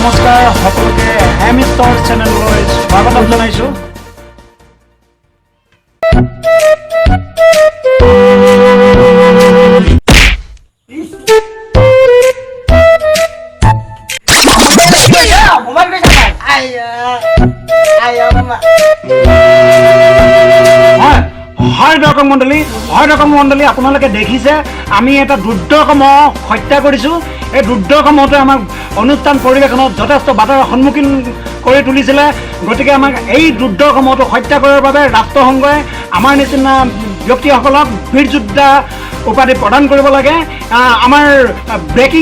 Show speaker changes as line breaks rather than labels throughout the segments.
নমস্কাৰ সকলোকে হেমিষ্টৰ চেনেললৈ স্বাগতম জনাইছোঁ। দৰ্শক মণ্ডলী আপোনালোকে দেখিছে আমি এটা দুৰ্দৰ্শম হত্যা কৰিছোঁ। এই দুৰ্দৰ্শমতে আমাক অনুষ্ঠান পৰিৱেশনত যথেষ্ট বাধাৰ সন্মুখীন কৰি তুলিছিলে। গতিকে আমাক এই দুৰ্দৰ্শমটো হত্যা কৰাৰ বাবে ৰাষ্ট্ৰসংঘই আমাৰ নিচিনা ব্যক্তিসকলক বীৰ যোদ্ধা উপাধি প্ৰদান কৰিব লাগে। আমাৰ ব্ৰেকিং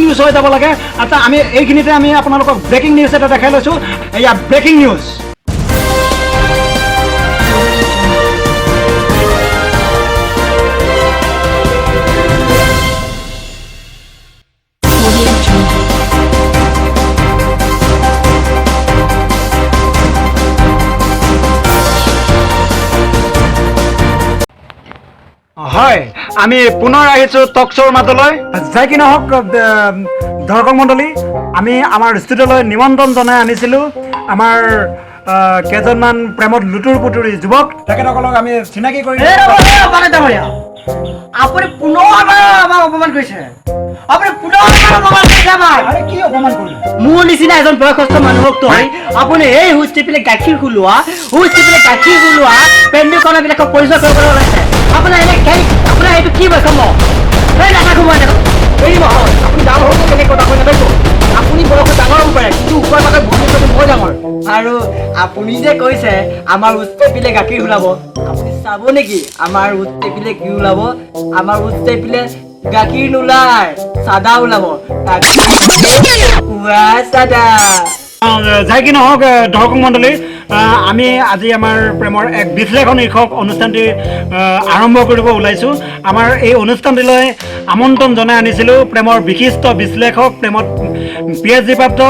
নিউজ হৈ যাব লাগে। আচ্ছা, আমি এইখিনিতে আমি আপোনালোকক ব্ৰেকিং নিউজ এটা দেখাই লৈছোঁ। এয়া ব্ৰেকিং নিউজ। হয়, আমি পুনৰ আহিছোঁ টক শ্ব'ৰ মাজলৈ। যাই কি নহওক দৰ্শক মণ্ডলী, আমি আমাৰ ষ্টুডিঅ'লৈ নিমন্ত্ৰণ জনাই আনিছিলোঁ আমাৰ কেইজনমান প্ৰেমত লুতুৰ পুতুৰি যুৱক। তেখেতসকলক আমি চিনাকি কৰি
আপুনি পুনৰ আমাক অপমান কৰিছে। আপুনি পুনৰ অপমান কৰিছে আমাক।
কি অপমান কৰিলে?
মোৰ নিচিনা এজন বয়সস্থ মানুহক তই আপুনি এই হুচ টিপিলে গাখীৰ খুলোৱা পেণ্ডুকণাবিলাকক পৰিচয় কৰিবলৈ ওলাইছে। আপোনাৰ আপোনাৰ এইটো কি বৈষম্য? এই নাথাকো মই এই নহয়। আপুনি ডাঙৰ হ'ব কেনেকৈ কথা কৈ নাথাকিব। আপুনি বয়সত ডাঙৰ হ'ব পাৰে, কিন্তু ওপৰ পাকে ভৱিষ্যতে মই ডাঙৰ। আৰু আপুনি যে কৈছে আমাৰ উচ টেপিলে গাখীৰ ওলাব, আপুনি চাব নেকি আমাৰ উচ টেপিলে কি ওলাব? আমাৰ উচ টেপিলে গাখীৰ নোলায়, চাদা ওলাব। চাদা।
যাই কি নহওক দৰ্শক মণ্ডলী, আমি আজি আমাৰ প্ৰেমৰ এক বিশ্লেষণ শীৰ্ষক অনুষ্ঠানটি আৰম্ভ কৰিব ওলাইছোঁ। আমাৰ এই অনুষ্ঠানটিলৈ আমন্ত্ৰণ জনাই আনিছিলোঁ প্ৰেমৰ বিশিষ্ট বিশ্লেষক, প্ৰেমত PhD প্ৰাপ্ত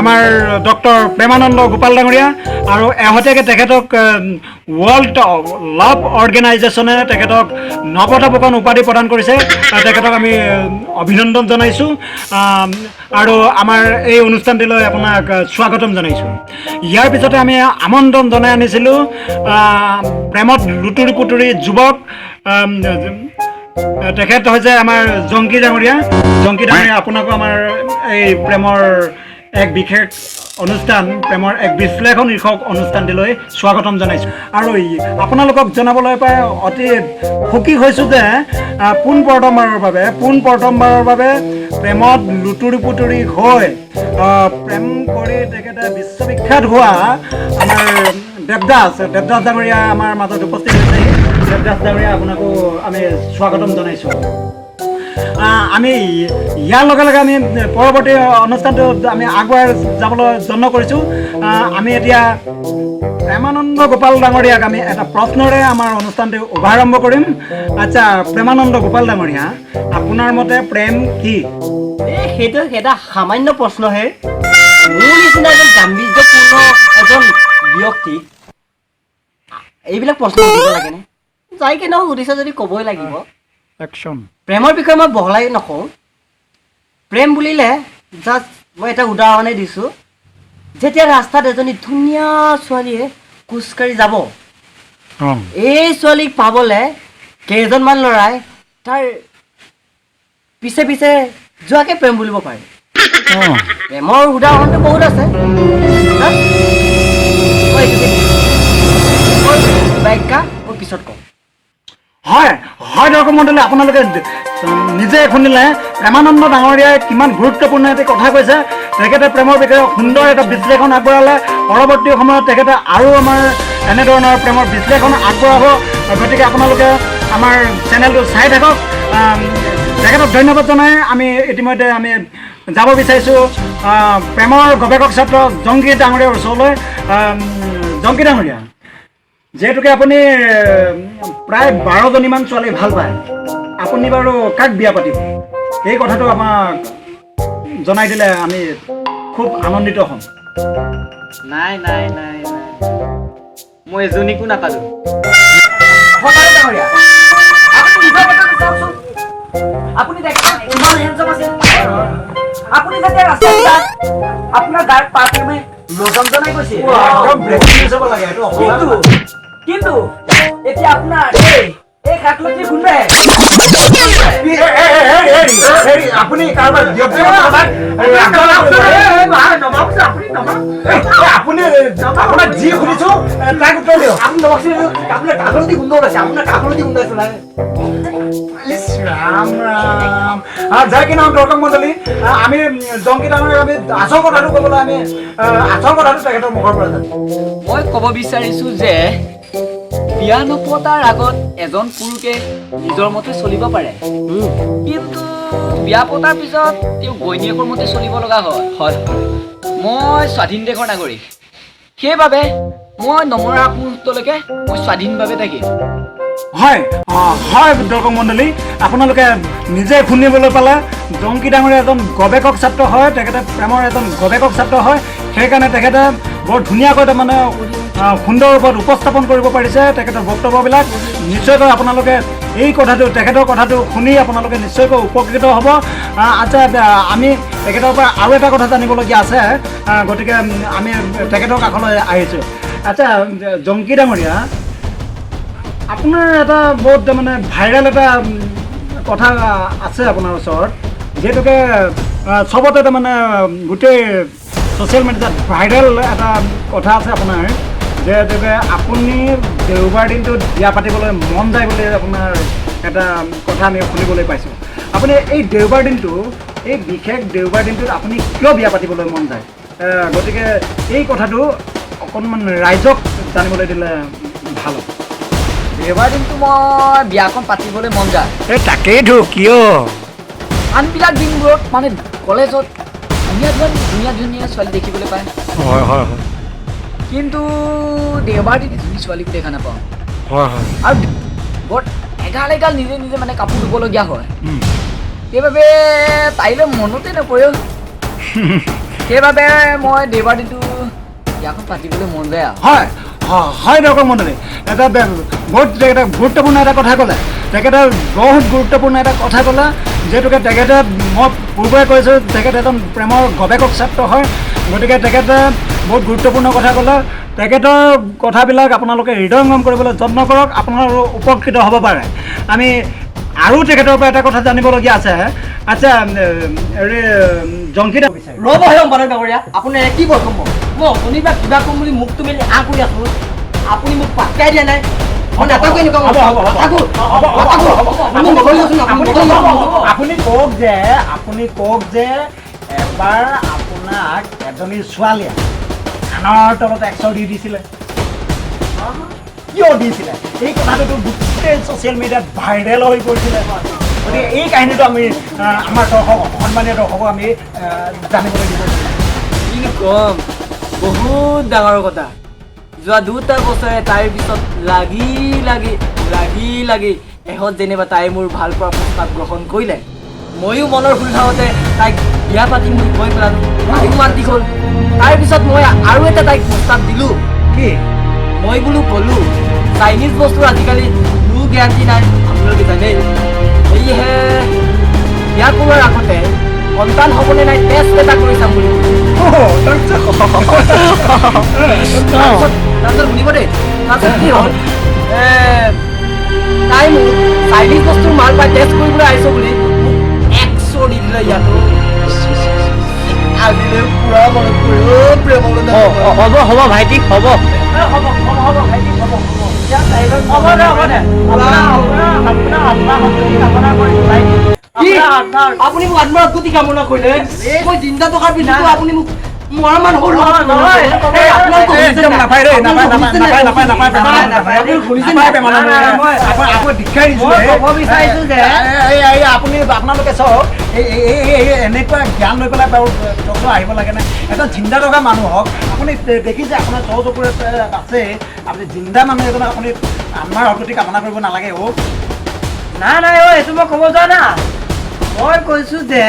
আমাৰ ডক্টৰ প্ৰেমানন্দ গোপাল ডাঙৰীয়া, আৰু এহতীয়াকৈ তেখেতক ৱৰ্ল্ড লাভ অৰ্গেনাইজেশ্যনে তেখেতক নৱতাপকন উপাধি প্ৰদান কৰিছে। তেখেতক আমি অভিনন্দন জনাইছোঁ আৰু আমাৰ এই অনুষ্ঠানটিলৈ আপোনাক স্বাগতম জনাইছোঁ। ইয়াৰ পিছতে আমি আমন্ত্ৰণ জনাই আনিছিলোঁ প্ৰেমত লুতুৰি পুতুৰি যুৱক। তেখেত হৈছে আমাৰ জংকী ডাঙৰীয়া। আপোনাকো আমাৰ এই প্ৰেমৰ এক বিশেষ অনুষ্ঠান, প্ৰেমৰ এক বিশ্লেষণ শীৰ্ষক অনুষ্ঠানটিলৈ স্বাগতম জনাইছোঁ। আৰু আপোনালোকক জনাবলৈ পাই অতি সুখী হৈছোঁ যে পোনপ্ৰথমবাৰৰ বাবে প্ৰেমত লুতুৰি পুতুৰি হৈ প্ৰেম কৰি তেখেতে বিশ্ববিখ্যাত হোৱা আমাৰ দেৱদাস ডাঙৰীয়া আমাৰ মাজত উপস্থিত হৈছে। দেৱদাস ডাঙৰীয়া, আপোনাকো আমি স্বাগতম জনাইছোঁ। আমি ইয়াৰ লগে লগে আমি পৰৱৰ্তী অনুষ্ঠানটো আমি আগুৱাই যাবলৈ যত্ন কৰিছোঁ। আমি এতিয়া প্ৰেমানন্দ গোপাল ডাঙৰীয়াক আমি এটা প্ৰশ্নৰে আমাৰ অনুষ্ঠানটো শুভাৰম্ভ কৰিম। আচ্ছা, প্ৰেমানন্দ গোপাল ডাঙৰীয়া, আপোনাৰ মতে প্ৰেম কি?
সেইটো এটা সামান্য প্ৰশ্নহে। মোৰ নিচিনা এজন গাম্ভীৰ্যপূৰ্ণ এজন ব্যক্তিক এইবিলাক প্ৰশ্ন সুধিব লাগেনে? যাই কেনেও সুধিছে যদি ক'বই লাগিব। প্ৰেমৰ বিষয়ে মই বহলাই নকওঁ। প্ৰেম বুলিলে জাষ্ট মই এটা উদাহৰণে দিছোঁ। যেতিয়া ৰাস্তাত এজনী ধুনীয়া ছোৱালীয়ে খোজকাঢ়ি যাব, এই ছোৱালীক পাবলৈ কেইজনমান ল'ৰাই তাৰ পিছে পিছে যোৱাকে প্ৰেম বুলিব পাৰে। প্ৰেমৰ উদাহৰণটো বহুত আছে। ব্যাখ্যা মই পিছত কওঁ।
হয় দৰ্শক মণ্ডলী, আপোনালোকে নিজে শুনিলে প্ৰেমানন্দ ডাঙৰীয়াই কিমান গুৰুত্বপূৰ্ণ এটি কথা কৈছে। তেখেতে প্ৰেমৰ বিষয়ে সুন্দৰ এটা বিশ্লেষণ আগবঢ়ালে। পৰৱৰ্তী সময়ত তেখেতে আৰু আমাৰ এনেধৰণৰ প্ৰেমৰ বিশ্লেষণ আগবঢ়াব। গতিকে আপোনালোকে আমাৰ চেনেলটো চাই থাকক। তেখেতক ধন্যবাদ জনাই আমি ইতিমধ্যে আমি যাব বিচাৰিছোঁ প্ৰেমৰ গৱেষক ছাত্ৰ জংকী ডাঙৰীয়াৰ ওচৰলৈ। জংকী ডাঙৰীয়া, যিহেতুকে আপুনি প্ৰায় 12জনীমান ছোৱালী ভাল পায়, আপুনি বাৰু কাক বিয়া পাতিব? এই কথাটো আমাক জনাই দিলে আমি খুব আনন্দিত হ'ম।
নাই, মই এজনীকো নাপালোঁ। আপুনি
আপুনি যাতে ৰাস্তাত আপোনাৰ গাৰ পাৰফিউমে ৰজনজনাই গৈছে
একদম ব্ৰেকিং নিউজ হ'ব লাগে এইটো
কিন্তু এতিয়া আপোনাৰ এই কাকলতি গুন্ধাই
আপুনি কাৰোবাৰ আপুনি আপোনাক যি শুনিছো তাক উত্তৰ দিয়ক
আপোনাৰ কাকলতি গুন্ধ ওলাইছে আপোনাৰ কাকলতি গুন্ধাইছে
ৰাম ৰাম যাই কিনে দৰ্শক মণ্ডলী আমি জংকী ডাঙৰীয়া আমি আচল কথাটো ক'বলৈ আমি আচল কথাটো তেখেতৰ মুখৰ পৰা জানো
মই ক'ব বিচাৰিছো যে বিয়া নপতাৰ আগত এজন পুৰুষে নিজৰ মতে চলিব পাৰে কিন্তু বিয়া পতাৰ পিছত তেওঁ ঘৈণীয়েকৰ মতে চলিব লগা হয় মই স্বাধীন দেশৰ নাগৰিক সেইবাবে মই নমৰা মুহূৰ্তলৈকে মই স্বাধীনভাৱে থাকিম
হয় হয় দৰ্শক মণ্ডলী আপোনালোকে নিজে শুনিবলৈ পালে জংকী ডাঙৰীয়া এজন গৱেষক ছাত্ৰ হয় তেখেতে প্ৰেমৰ এজন গৱেষক ছাত্ৰ হয় সেইকাৰণে তেখেতে বৰ ধুনীয়াকৈ তাৰমানে সুন্দৰ ৰূপত উপস্থাপন কৰিব পাৰিছে তেখেতৰ বক্তব্যবিলাক নিশ্চয়কৈ আপোনালোকে এই কথাটো তেখেতৰ কথাটো শুনি আপোনালোকে নিশ্চয়কৈ উপকৃত হ'ব আচ্ছা আমি তেখেতৰ পৰা আৰু এটা কথা জানিবলগীয়া আছে গতিকে আমি তেখেতৰ কাষলৈ আহিছোঁ আচ্ছা জংকী ডাঙৰীয়া আপোনাৰ এটা বহুত মানে ভাইৰেল এটা কথা আছে আপোনাৰ ওচৰত যিহেতুকে চবতে তাৰমানে গোটেই ছ'চিয়েল মিডিয়াত ভাইৰেল এটা কথা আছে আপোনাৰ যিহেতুকে আপুনি দেওবাৰ দিনটোত বিয়া পাতিবলৈ মন যায় বুলি আপোনাৰ এটা কথা আমি শুনিবলৈ পাইছোঁ আপুনি এই দেওবাৰ দিনটো এই বিশেষ দেওবাৰ দিনটোত আপুনি কিয় বিয়া পাতিবলৈ মন যায় গতিকে এই কথাটো অকণমান ৰাইজক জানিবলৈ দিলে ভাল হ'ব
দেওবাৰ দিনটো মই বিয়াখন পাতিবলৈ মন যায়
এই তাকেইতো কিয়
আনবিলাক দিনবোৰত মানে কলেজত ধুনীয়া ধুনীয়া ছোৱালী দেখিবলৈ পায়
হয় হয় হয়
কিন্তু দেওবাৰ দিন ধুনীয়া ছোৱালীক দেখা নাপাওঁ
হয় হয়
আৰু বৰ এগাল এগাল নিজে নিজে মানে কাপোৰ ধুবলগীয়া হয় সেইবাবে তাইলৈ মনতে নপৰে সেইবাবে মই দেওবাৰ দিনটো বিয়াখন পাতিবলৈ মন যায় আৰু
হয় হয় দৰ্শক মণ্ডলী এটা বহুত তেখেতে গুৰুত্বপূৰ্ণ এটা কথা ক'লে তেখেতে বহুত গুৰুত্বপূৰ্ণ এটা কথা ক'লে যিহেতুকে তেখেতে মই পূৰ্বে কৈছোঁ তেখেতে এজন প্ৰেমৰ গৱেষক ছাত্ৰ হয় গতিকে তেখেতে বহুত গুৰুত্বপূৰ্ণ কথা ক'লে তেখেতৰ কথাবিলাক আপোনালোকে হৃদয়ংগম কৰিবলৈ যত্ন কৰক আপোনালোক উপকৃত হ'ব পাৰে আমি আৰু তেখেতৰ পৰা এটা কথা জানিবলগীয়া আছে আচ্ছা হেৰি জংকী
ৰ'ব মানৱ ডাঙৰীয়া আপুনি কি বৰ্তম মই অথনিৰ পৰা কিবা ক'ম বুলি মুখটো মেলি কৰি আছোঁ আপুনি মোক পাত্তাই দিয়া নাই
আপুনি কওক যে এবাৰ আপোনাক এজনী ছোৱালীয়ে কাণৰ তলত এক্সৰ দি দিছিলে কিয় দিছিলে এই কথাটোতো গোটেই ছ'চিয়েল মিডিয়াত ভাইৰেল হৈ পৰিছিলে গতিকে এই কাহিনীটো আমি আমাৰ দৰ্শক সন্মানীয় দৰ্শকক আমি জানিবলৈ দিব
কি ক'ম বহুত ডাঙৰ কথা যোৱা 2টা বছৰে তাইৰ পিছত লাগি শেষত যেনিবা তাই মোৰ ভাল পোৱা প্ৰস্তাৱ গ্ৰহণ কৰিলে ময়ো মনৰ সুবিধামতে তাইক বিয়া পাতিম বুলি কৈ পেলালোঁ তাইক মাতি হ'ল তাৰপিছত মই আৰু এটা তাইক প্ৰস্তাৱ দিলোঁ
কি
মই বোলো ক'লোঁ চাইনিজ বস্তুৰ আজিকালি কোনো গেৰাণ্টি নাই আপোনালোকে জানেই সেয়েহে বিয়া কৰোৱাৰ আগতে সন্তান হ'বনে নাই টেষ্ট এটা কৰি চাম বুলি তাৰপিছত শুনিব দেই তাৰপিছত কি হ'ল তাই মোক চাইনিজ বস্তুৰ মাল পাই টেষ্ট কৰিবলৈ আহিছোঁ বুলি মোক 100 দি দিলে ইয়াতো আজিলৈ পুৰা মনত পৰিব
হ'ব ভাইটি হ'ব
ভাইটি হ'ব
আপুনি মোক আত্মহত্যা কামনা কৰিলে মই জিন্দা টকাৰ পিছত আপুনি মোক মৰা মানুহ
আপুনি আপোনালোকে চাওক এনেকুৱা জ্ঞান লৈ পেলাই বাৰু আহিব লাগে নে এটা জিন্দা থকা মানুহক আপুনি দেখিছে আপোনাৰ চকুৰে আছে আপুনি জিন্দা মানুহ এজনক আপুনি আমাৰ অগ্ৰতি কামনা কৰিব নালাগে
নাই এইটো মই ক'ব যোৱা না মই কৈছোঁ যে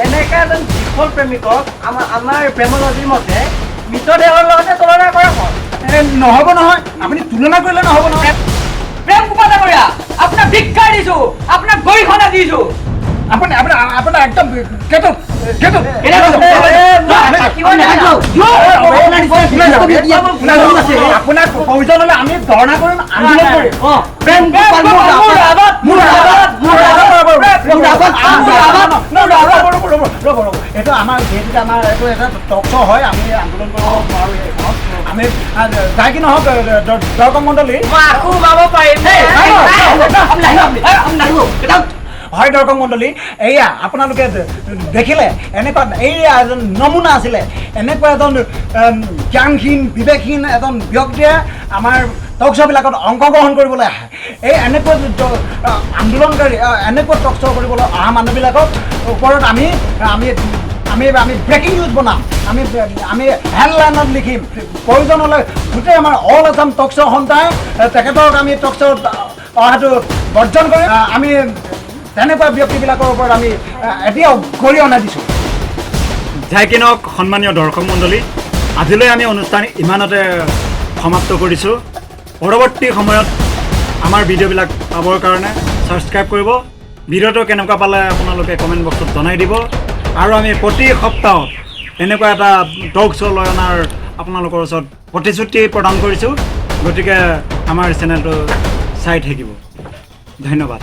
এনেকৈ এজন বিফল প্ৰেমিকক আমাৰ প্ৰেমলজিৰ মতে মৃতদেহৰ লগতে তুলনা কৰা হয়
নহ'ব নহয় আপুনি তুলনা কৰিলে নহ'ব নহয়
প্ৰেম কুমাৰ ডাঙৰীয়া আপোনাক ভিক্ষা দিছোঁ আপোনাক গৰিহণা দিছোঁ
আপুনি একদম আপোনাক প্ৰয়োজন হ'লে আমি ধৰ্ণা কৰিম, আন্দোলন কৰিম। এইটো আমাৰ যিহেতুকে আমাৰ এইটো এটা টক শ্ব' হয়, আমি আন্দোলন কৰিব নোৱাৰোঁ এইখনত। আমি যাই কি নহওক দৰ্শক মণ্ডলী, হয় দৰ্শক মণ্ডলী, এয়া আপোনালোকে দেখিলে এনেকুৱা এইয়া এজন নমুনা আছিলে, এনেকুৱা এজন জ্ঞানহীন বিবেকহীন এজন ব্যক্তিয়ে আমাৰ টক শ্ব'বিলাকত অংশগ্ৰহণ কৰিবলৈ আহে। এই এনেকুৱা আন্দোলনকাৰী এনেকুৱা টক শ্ব' কৰিবলৈ অহা মানুহবিলাকৰ ওপৰত আমি ব্ৰেকিং নিউজ বনাম, আমি হেডলাইনত লিখিম, প্ৰয়োজন হ'লে গোটেই আমাৰ অল আছাম টক শ্ব' সন্থাই তেখেতক আমি টক শ্ব'ত অহাটো বৰ্জন কৰিম। আমি তেনেকুৱা ব্যক্তিবিলাকৰ ওপৰত আমি এতিয়াও গৰিহণা দিছোঁ। যাই কি নহওক সন্মানীয় দৰ্শক মণ্ডলী, আজিলৈ আমি অনুষ্ঠান ইমানতে সমাপ্ত কৰিছোঁ। পৰৱৰ্তী সময়ত আমাৰ ভিডিঅ'বিলাক পাবৰ কাৰণে ছাবস্ক্ৰাইব কৰিব। ভিডিঅ'টো কেনেকুৱা পালে আপোনালোকে কমেণ্ট বক্সত জনাই দিব। আৰু আমি প্ৰতি সপ্তাহত এনেকুৱা এটা টক শ্ব' লৈ অনাৰ আপোনালোকৰ ওচৰত প্ৰতিশ্ৰুতি প্ৰদান কৰিছোঁ। গতিকে আমাৰ চেনেলটো চাই থাকিব। ধন্যবাদ।